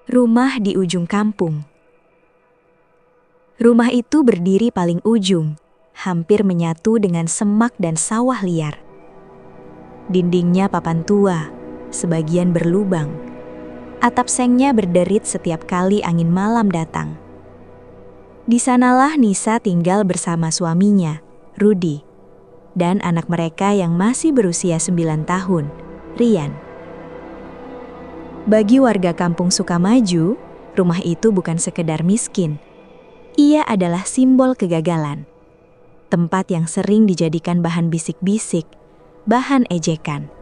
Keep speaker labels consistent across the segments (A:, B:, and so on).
A: Rumah di ujung kampung. Rumah itu berdiri paling ujung, hampir menyatu dengan semak dan sawah liar. Dindingnya papan tua, sebagian berlubang. Atap sengnya berderit setiap kali angin malam datang. Di sanalah Nisa tinggal bersama suaminya, Rudi, dan anak mereka yang masih berusia 9 tahun, Rian. Bagi warga kampung Sukamaju, rumah itu bukan sekedar miskin. Ia adalah simbol kegagalan. Tempat yang sering dijadikan bahan bisik-bisik, bahan ejekan,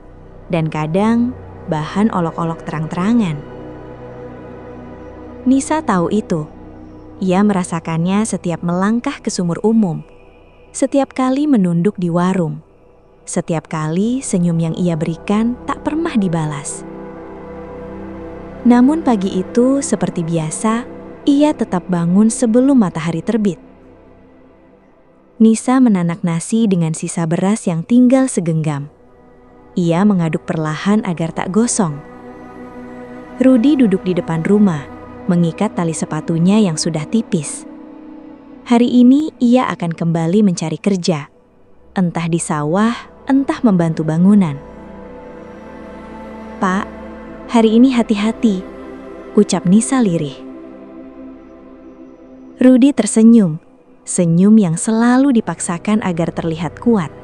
A: dan kadang bahan olok-olok terang-terangan. Nisa tahu itu. Ia merasakannya setiap melangkah ke sumur umum, setiap kali menunduk di warung, setiap kali senyum yang ia berikan tak pernah dibalas. Namun pagi itu, seperti biasa, ia tetap bangun sebelum matahari terbit. Nisa menanak nasi dengan sisa beras yang tinggal segenggam. Ia mengaduk perlahan agar tak gosong. Rudi duduk di depan rumah, mengikat tali sepatunya yang sudah tipis. Hari ini ia akan kembali mencari kerja, entah di sawah, entah membantu bangunan. "Pak, hari ini hati-hati," ucap Nisa lirih. Rudi tersenyum, senyum yang selalu dipaksakan agar terlihat kuat.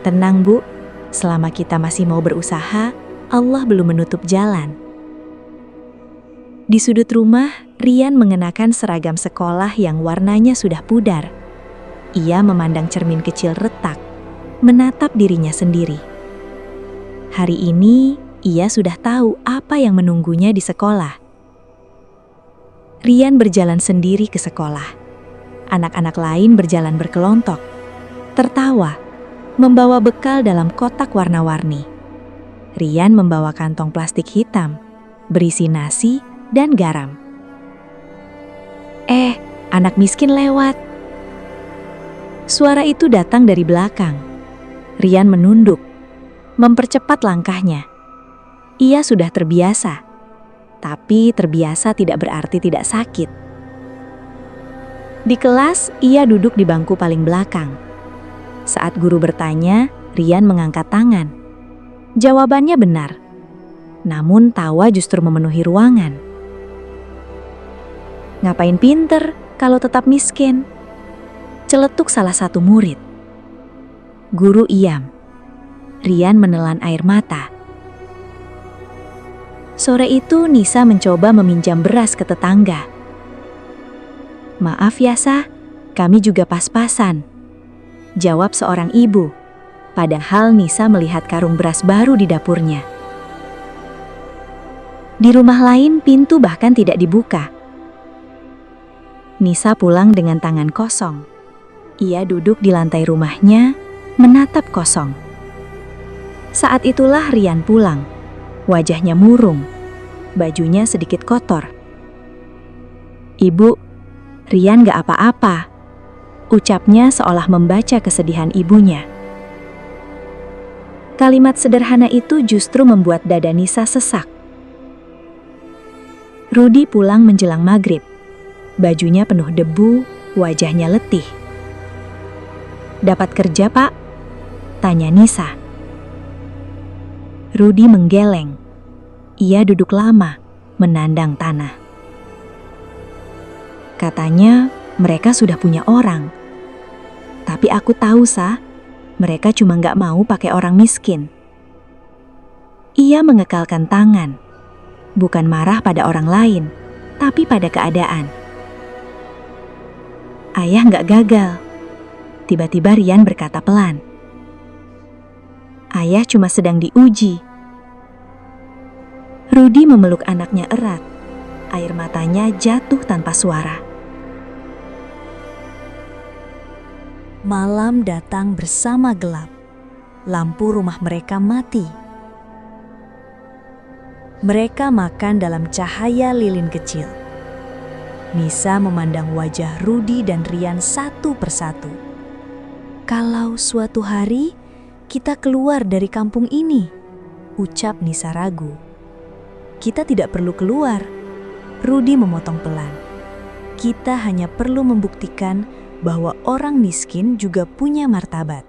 A: "Tenang, Bu, selama kita masih mau berusaha, Allah belum menutup jalan." Di sudut rumah, Rian mengenakan seragam sekolah yang warnanya sudah pudar. Ia memandang cermin kecil retak, menatap dirinya sendiri. Hari ini, ia sudah tahu apa yang menunggunya di sekolah. Rian berjalan sendiri ke sekolah. Anak-anak lain berjalan berkelontok, tertawa, membawa bekal dalam kotak warna-warni. Rian membawa kantong plastik hitam, berisi nasi dan garam. Anak miskin lewat." Suara itu datang dari belakang. Rian menunduk, mempercepat langkahnya. Ia sudah terbiasa, tapi terbiasa tidak berarti tidak sakit. Di kelas, ia duduk di bangku paling belakang. Saat guru bertanya, Rian mengangkat tangan. Jawabannya benar, namun tawa justru memenuhi ruangan. "Ngapain pinter kalau tetap miskin?" celetuk salah satu murid. Guru iam. Rian menelan air mata. Sore itu Nisa mencoba meminjam beras ke tetangga. "Maaf ya, Sa, kami juga pas-pasan," jawab seorang ibu, padahal Nisa melihat karung beras baru di dapurnya. Di rumah lain pintu bahkan tidak dibuka. Nisa pulang dengan tangan kosong. Ia duduk di lantai rumahnya, menatap kosong. Saat itulah Rian pulang. Wajahnya murung, bajunya sedikit kotor. "Ibu, Rian gak apa-apa," ucapnya seolah membaca kesedihan ibunya. Kalimat sederhana itu justru membuat dada Nisa sesak. Rudi pulang menjelang maghrib. Bajunya penuh debu, wajahnya letih. "Dapat kerja, Pak?" tanya Nisa. Rudi menggeleng. Ia duduk lama, menandang tanah. Katanya mereka sudah punya orang. "Tapi aku tahu, Sa, mereka cuma gak mau pakai orang miskin." Ia mengekalkan tangan, bukan marah pada orang lain, tapi pada keadaan. "Ayah gak gagal," tiba-tiba Rian berkata pelan. "Ayah cuma sedang diuji." Rudi memeluk anaknya erat. Air matanya jatuh tanpa suara. Malam datang bersama gelap. Lampu rumah mereka mati. Mereka makan dalam cahaya lilin kecil. Nisa memandang wajah Rudi dan Rian satu persatu. "Kalau suatu hari kita keluar dari kampung ini," ucap Nisa ragu. Kita tidak perlu keluar. Rudi memotong pelan. Kita hanya perlu membuktikan bahwa orang miskin juga punya martabat.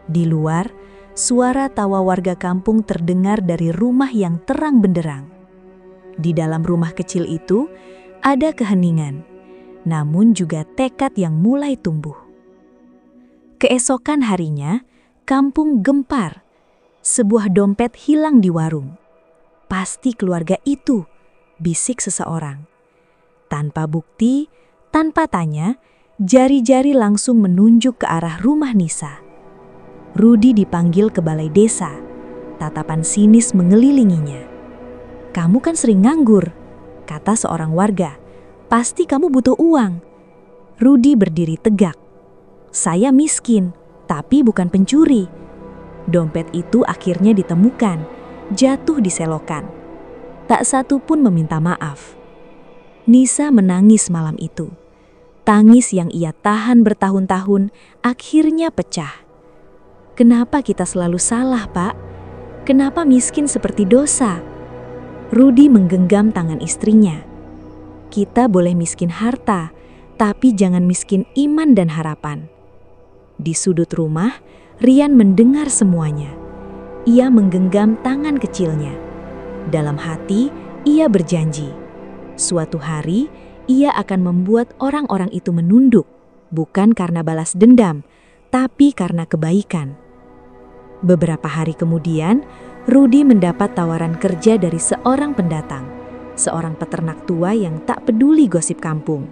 A: Di luar, suara tawa warga kampung terdengar dari rumah yang terang benderang. Di dalam rumah kecil itu, ada keheningan, namun juga tekad yang mulai tumbuh. Keesokan harinya, kampung gempar. Sebuah dompet hilang di warung. Pasti keluarga itu, bisik seseorang. Tanpa bukti, tanpa tanya, jari-jari langsung menunjuk ke arah rumah Nisa. Rudi dipanggil ke balai desa. Tatapan sinis mengelilinginya. "Kamu kan sering nganggur," kata seorang warga. "Pasti kamu butuh uang." Rudi berdiri tegak. "Saya miskin, tapi bukan pencuri." Dompet itu akhirnya ditemukan, jatuh di selokan. Tak satu pun meminta maaf. Nisa menangis malam itu. Tangis yang ia tahan bertahun-tahun akhirnya pecah. "Kenapa kita selalu salah, Pak? Kenapa miskin seperti dosa?" Rudi menggenggam tangan istrinya. "Kita boleh miskin harta, tapi jangan miskin iman dan harapan." Di sudut rumah, Rian mendengar semuanya. Ia menggenggam tangan kecilnya. Dalam hati, ia berjanji, suatu hari ia akan membuat orang-orang itu menunduk, bukan karena balas dendam, tapi karena kebaikan. Beberapa hari kemudian, Rudi mendapat tawaran kerja dari seorang pendatang, seorang peternak tua yang tak peduli gosip kampung.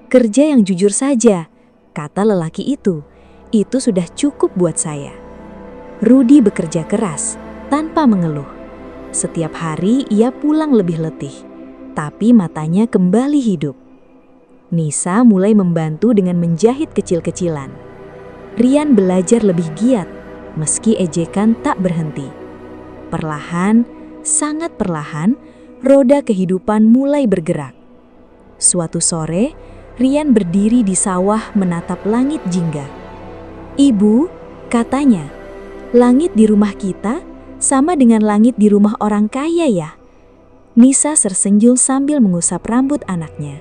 A: "Kerja yang jujur saja," kata lelaki itu. "Itu sudah cukup buat saya." Rudi bekerja keras, tanpa mengeluh. Setiap hari ia pulang lebih letih, tapi matanya kembali hidup. Nisa mulai membantu dengan menjahit kecil-kecilan. Rian belajar lebih giat, meski ejekan tak berhenti. Perlahan, sangat perlahan, roda kehidupan mulai bergerak. Suatu sore, Rian berdiri di sawah menatap langit jingga. "Ibu," katanya, "langit di rumah kita sama dengan langit di rumah orang kaya ya?" Nisa tersenyum sambil mengusap rambut anaknya.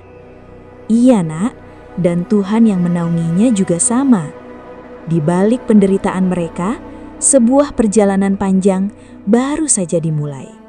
A: "Iya nak, dan Tuhan yang menaunginya juga sama." Di balik penderitaan mereka, sebuah perjalanan panjang baru saja dimulai.